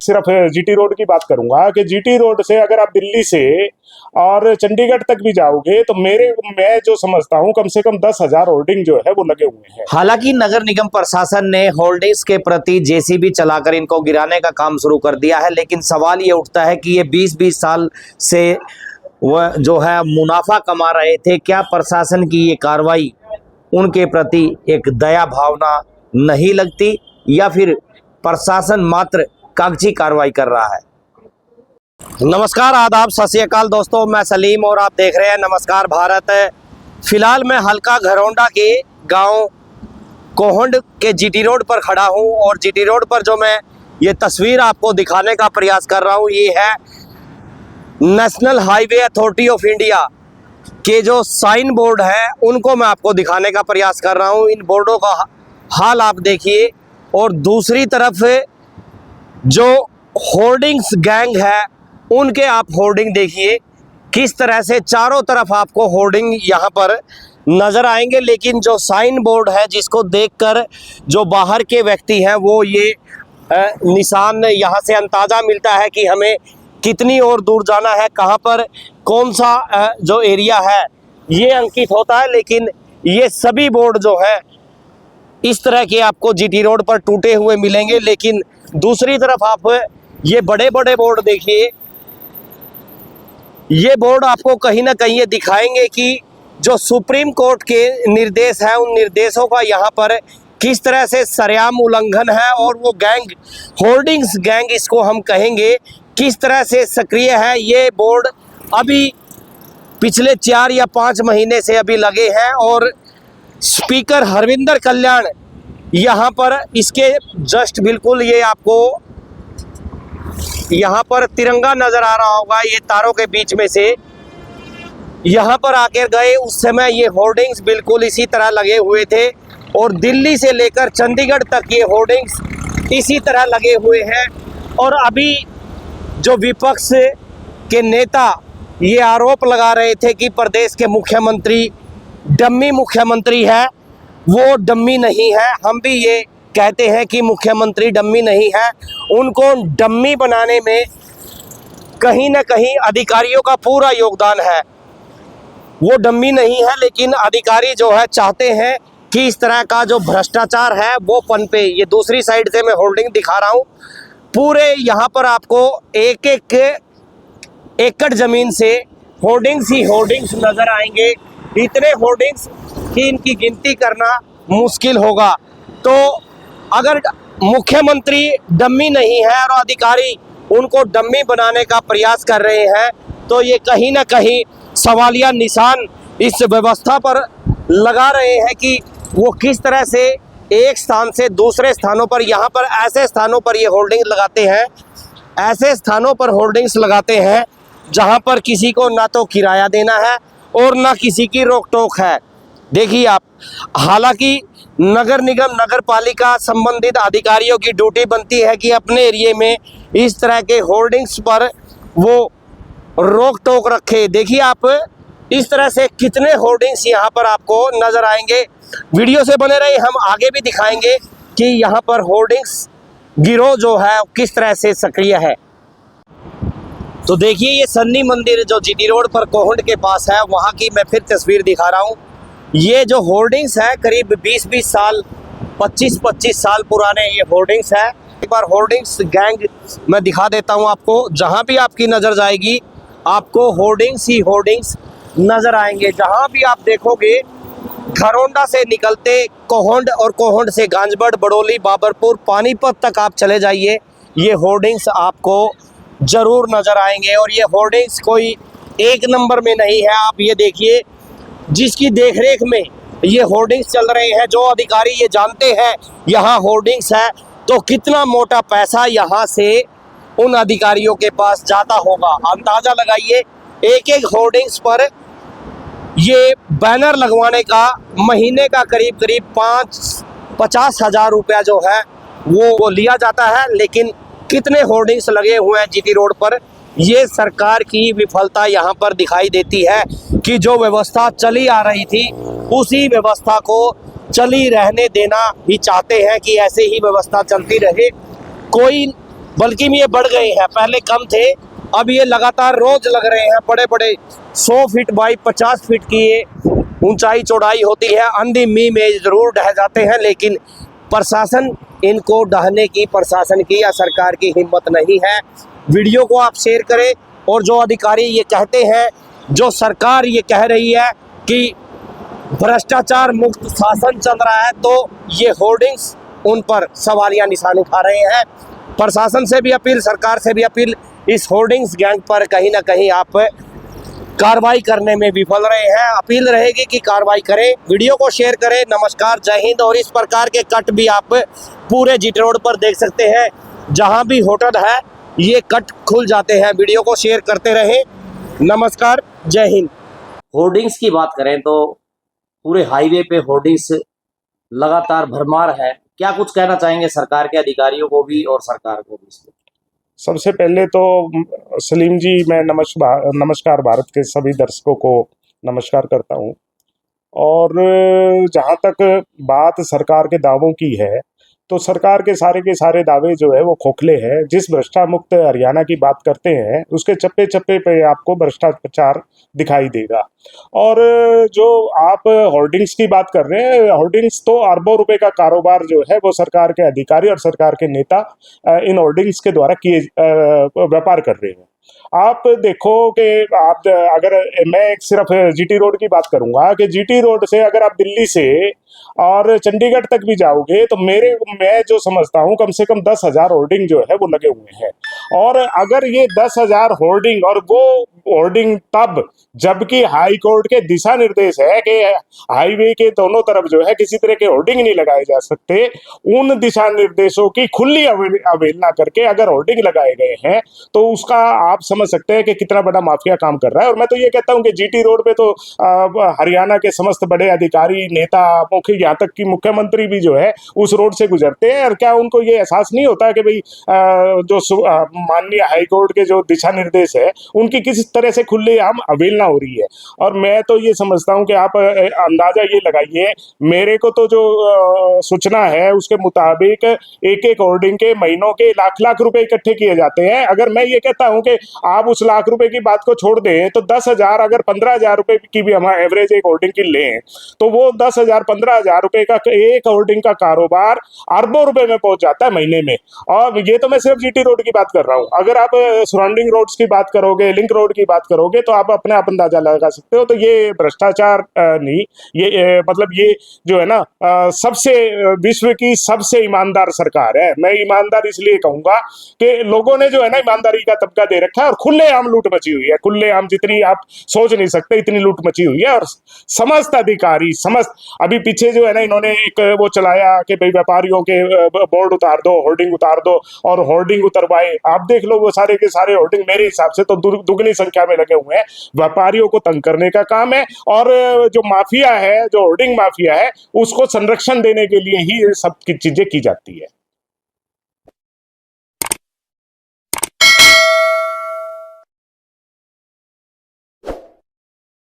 सिर्फ GT road की बात करूंगा कि जीटी रोड से अगर आप दिल्ली से और चंडीगढ़ तक भी जाओगे तो मैं जो समझता हूँ कम से कम 10,000 होर्डिंग जो है वो लगे हुए हैं। हालांकि नगर निगम प्रशासन ने होर्डिंग्स के प्रति जेसीबी चलाकर इनको गिराने का काम शुरू कर दिया है, लेकिन सवाल ये उठता है कि ये 20-20 साल से वह जो है मुनाफा कमा रहे थे, क्या प्रशासन की ये कार्रवाई उनके प्रति एक दया भावना नहीं लगती या फिर प्रशासन मात्र कागजी कार्रवाई कर रहा है। नमस्कार, आदाब, सत श्री अकाल दोस्तों, मैं सलीम और आप देख रहे हैं नमस्कार भारत। फिलहाल मैं हल्का घरौंडा के गांव कोहंड के जीटी रोड पर खड़ा हूं और जीटी रोड पर जो मैं ये तस्वीर आपको दिखाने का प्रयास कर रहा हूं ये है national highway authority of India के जो साइन बोर्ड है उनको मैं आपको दिखाने का प्रयास कर रहा हूं। इन बोर्डों का हाल आप देखिए और दूसरी तरफ जो होर्डिंग्स गैंग है उनके आप होर्डिंग देखिए, किस तरह से चारों तरफ आपको होर्डिंग यहाँ पर नज़र आएंगे। लेकिन जो साइन बोर्ड है जिसको देखकर जो बाहर के व्यक्ति हैं वो ये निशान यहाँ से अंदाज़ा मिलता है कि हमें कितनी और दूर जाना है, कहाँ पर कौन सा जो एरिया है ये अंकित होता है। लेकिन ये सभी बोर्ड जो है इस तरह के आपको जीटी रोड पर टूटे हुए मिलेंगे। लेकिन दूसरी तरफ आप ये बड़े बड़े बोर्ड देखिए, ये बोर्ड आपको कहीं ना कहीं ये दिखाएंगे कि जो सुप्रीम कोर्ट के निर्देश हैं उन निर्देशों का यहाँ पर किस तरह से सरेआम उल्लंघन है और वो गैंग, होर्डिंग्स गैंग इसको हम कहेंगे, किस तरह से सक्रिय है। ये बोर्ड अभी पिछले 4 या 5 महीने से अभी लगे हैं और स्पीकर हरविंदर कल्याण यहाँ पर इसके जस्ट बिल्कुल ये आपको यहाँ पर तिरंगा नजर आ रहा होगा, ये तारों के बीच में से यहाँ पर आकर गए उस समय ये होर्डिंग्स बिल्कुल इसी तरह लगे हुए थे और दिल्ली से लेकर चंडीगढ़ तक ये होर्डिंग्स इसी तरह लगे हुए हैं। और अभी जो विपक्ष के नेता ये आरोप लगा रहे थे कि प्रदेश के मुख्यमंत्री डम्मी मुख्यमंत्री है, वो डम्मी नहीं है। हम भी ये कहते हैं कि मुख्यमंत्री डम्मी नहीं है, उनको डम्मी बनाने में कहीं ना कहीं अधिकारियों का पूरा योगदान है। वो डम्मी नहीं है लेकिन अधिकारी जो है चाहते हैं कि इस तरह का जो भ्रष्टाचार है वो पनपे। ये दूसरी साइड से मैं होर्डिंग दिखा रहा हूँ, पूरे यहाँ पर आपको एक एक एकड़ ज़मीन से होर्डिंग्स ही होर्डिंग्स नज़र आएंगे। इतने होर्डिंग्स कि इनकी गिनती करना मुश्किल होगा। तो अगर मुख्यमंत्री डम्मी नहीं है और अधिकारी उनको डम्मी बनाने का प्रयास कर रहे हैं तो ये कहीं ना कहीं सवालिया निशान इस व्यवस्था पर लगा रहे हैं कि वो किस तरह से एक स्थान से दूसरे स्थानों पर, यहाँ पर ऐसे स्थानों पर ये होर्डिंग लगाते हैं, ऐसे स्थानों पर होर्डिंग्स लगाते हैं जहाँ पर किसी को ना तो किराया देना है और ना किसी की रोक टोक है। देखिए आप, हालांकि नगर निगम नगर पालिका संबंधित अधिकारियों की ड्यूटी बनती है कि अपने एरिया में इस तरह के होर्डिंग्स पर वो रोक टोक रखे। देखिए आप, इस तरह से कितने होर्डिंग्स यहाँ पर आपको नज़र आएंगे। वीडियो से बने रहे, हम आगे भी दिखाएंगे कि यहाँ पर होर्डिंग्स गिरोह जो है किस तरह से सक्रिय है। तो देखिए ये सन्नी मंदिर जो जीटी रोड पर कोहंड के पास है वहाँ की मैं फिर तस्वीर दिखा रहा हूँ। ये जो होर्डिंग्स है करीब 20-20 साल, 25-25 साल पुराने ये होर्डिंग्स है। एक बार होर्डिंग्स गैंग मैं दिखा देता हूँ आपको। जहाँ भी आपकी नज़र जाएगी आपको होर्डिंग्स ही होर्डिंग्स नज़र आएंगे। जहाँ भी आप देखोगे, घरौंडा से निकलते कोहंड और कोहंड से गांजबड़, बड़ोली, बाबरपुर, पानीपत तक आप चले जाइए, ये होर्डिंग्स आपको ज़रूर नज़र आएंगे। और ये होर्डिंग्स कोई एक नंबर में नहीं है। आप ये देखिए, जिसकी देखरेख में ये होर्डिंग्स चल रहे हैं, जो अधिकारी ये जानते हैं यहाँ होर्डिंग्स है तो कितना मोटा पैसा यहाँ से उन अधिकारियों के पास जाता होगा। अंदाज़ा लगाइए, एक एक होर्डिंग्स पर ये बैनर लगवाने का महीने का करीब 50 हज़ार रुपया जो है वो लिया जाता है। लेकिन कितने होर्डिंग्स लगे हुए हैं जीटी रोड पर, ये सरकार की विफलता यहाँ पर दिखाई देती है कि जो व्यवस्था चली आ रही थी उसी व्यवस्था को चली रहने देना ही चाहते हैं कि ऐसे ही व्यवस्था चलती रहे। कोई बल्कि ये बढ़ गए हैं, पहले कम थे, अब ये लगातार रोज लग रहे हैं। बड़े बड़े 100 फीट बाई 50 फीट की ये ऊंचाई चौड़ाई होती है। अंधी मीह में जरूर ढह जाते हैं, लेकिन प्रशासन इनको ढहने की, प्रशासन की या सरकार की हिम्मत नहीं है। वीडियो को आप शेयर करें। और जो अधिकारी ये कहते हैं, जो सरकार ये कह रही है कि भ्रष्टाचार मुक्त शासन चल रहा है, तो ये होर्डिंग्स उन पर सवालिया निशान उठा रहे हैं। प्रशासन से भी अपील, सरकार से भी अपील, इस होर्डिंग्स गैंग पर कहीं ना कहीं आप कार्रवाई करने में विफल रहे हैं। अपील रहेगी कि कार्रवाई करें, वीडियो को शेयर करें। नमस्कार, जय हिंद। और इस प्रकार के कट भी आप पूरे जीटी रोड पर देख सकते हैं। जहां भी होटल है ये कट खुल जाते हैं। वीडियो को शेयर करते रहें। नमस्कार, जय हिंद। होर्डिंग्स की बात करें तो पूरे हाईवे पे होर्डिंग्स लगातार भरमार है। क्या कुछ कहना चाहेंगे सरकार के अधिकारियों को भी और सरकार को भी इसमें? सबसे पहले तो सलीम जी, मैं नमस्कार भारत के सभी दर्शकों को नमस्कार करता हूं। और जहां तक बात सरकार के दावों की है, तो सरकार के सारे दावे जो है वो खोखले हैं। जिस भ्रष्टा मुक्त हरियाणा की बात करते हैं, उसके चप्पे चप्पे पे आपको भ्रष्टाचार दिखाई देगा। और जो आप होर्डिंग्स की बात कर रहे हैं, होर्डिंग्स तो अरबों रुपए का कारोबार जो है वो सरकार के अधिकारी और सरकार के नेता इन होर्डिंग्स के द्वारा किए व्यापार कर रहे हैं। आप देखो कि आप अगर मैं एक सिर्फ जीटी रोड की बात करूंगा कि जीटी रोड से अगर आप दिल्ली से और चंडीगढ़ तक भी जाओगे तो मैं जो समझता हूं कम से कम 10,000 होर्डिंग जो है वो लगे हुए हैं। और अगर ये 10,000 होर्डिंग, और वो होर्डिंग तब जबकि हाई कोर्ट के दिशा निर्देश है कि हाईवे के दोनों तरफ जो है किसी तरह के होर्डिंग नहीं लगाए जा सकते, उन दिशा निर्देशों की खुली अवहेलना करके अगर होर्डिंग लगाए गए हैं तो उसका आप समझ सकते हैं कि कितना बड़ा माफिया काम कर रहा है। और मैं तो ये कहता हूं कि जीटी रोड पे तो हरियाणा के समस्त बड़े अधिकारी, नेता, यहाँ तक कि मुख्यमंत्री भी जो है उस रोड से गुजरते हैं। और क्या उनको ये एहसास नहीं होता कि भाई जो माननीय हाईकोर्ट के जो दिशा निर्देश है उनकी किस तरह से खुलेआम अवहेलना हो रही है। और मैं तो ये समझता हूं कि आप अंदाजा ये लगाइए, मेरे को तो जो सूचना है उसके मुताबिक एक एक होर्डिंग के महीनों के लाख लाख रुपए इकट्ठे किए जाते हैं। अगर मैं ये कहता हूं कि आप उस लाख रुपए की बात को छोड़ दें तो 10,000 अगर 15,000 रुपए की भी हम एवरेज एक होर्डिंग की लें तो वो 10,000 15,000 रुपए का एक होर्डिंग का कारोबार अरबों रुपए में पहुंच जाता है महीने में। और ये तो मैं सिर्फ जीटी रोड की बात कर रहा हूं। अगर आप सराउंडिंग रोड्स की बात करोगे, लिंक रोड की बात करोगे, तो आप अपने आप अंदाजा लगा सकते हो। तो ये भ्रष्टाचार नहीं, ये मतलब ये जो है ना सबसे विश्व की सबसे ईमानदार सरकार है। मैं ईमानदार इसलिए कहूंगा कि लोगों ने जो है ना ईमानदारी का तबका दे रखा है और खुलेआम लूट मची हुई है। खुलेआम जितनी आप सोच नहीं सकते इतनी लूट मची हुई है। और समस्त अधिकारी, समस्त अभी पीछे जो है ना इन्होंने एक वो चलाया कि भाई व्यापारियों के बोर्ड उतार दो, होर्डिंग उतार दो, और होर्डिंग उतरवाए। आप देख लो वो सारे के सारे होर्डिंग मेरे हिसाब से तो दुगनी संख्या में लगे हुए हैं। व्यापारियों को तंग करने का काम है। और जो माफिया है, जो होर्डिंग माफिया है, उसको संरक्षण देने के लिए ही ये सब चीजें की जाती है।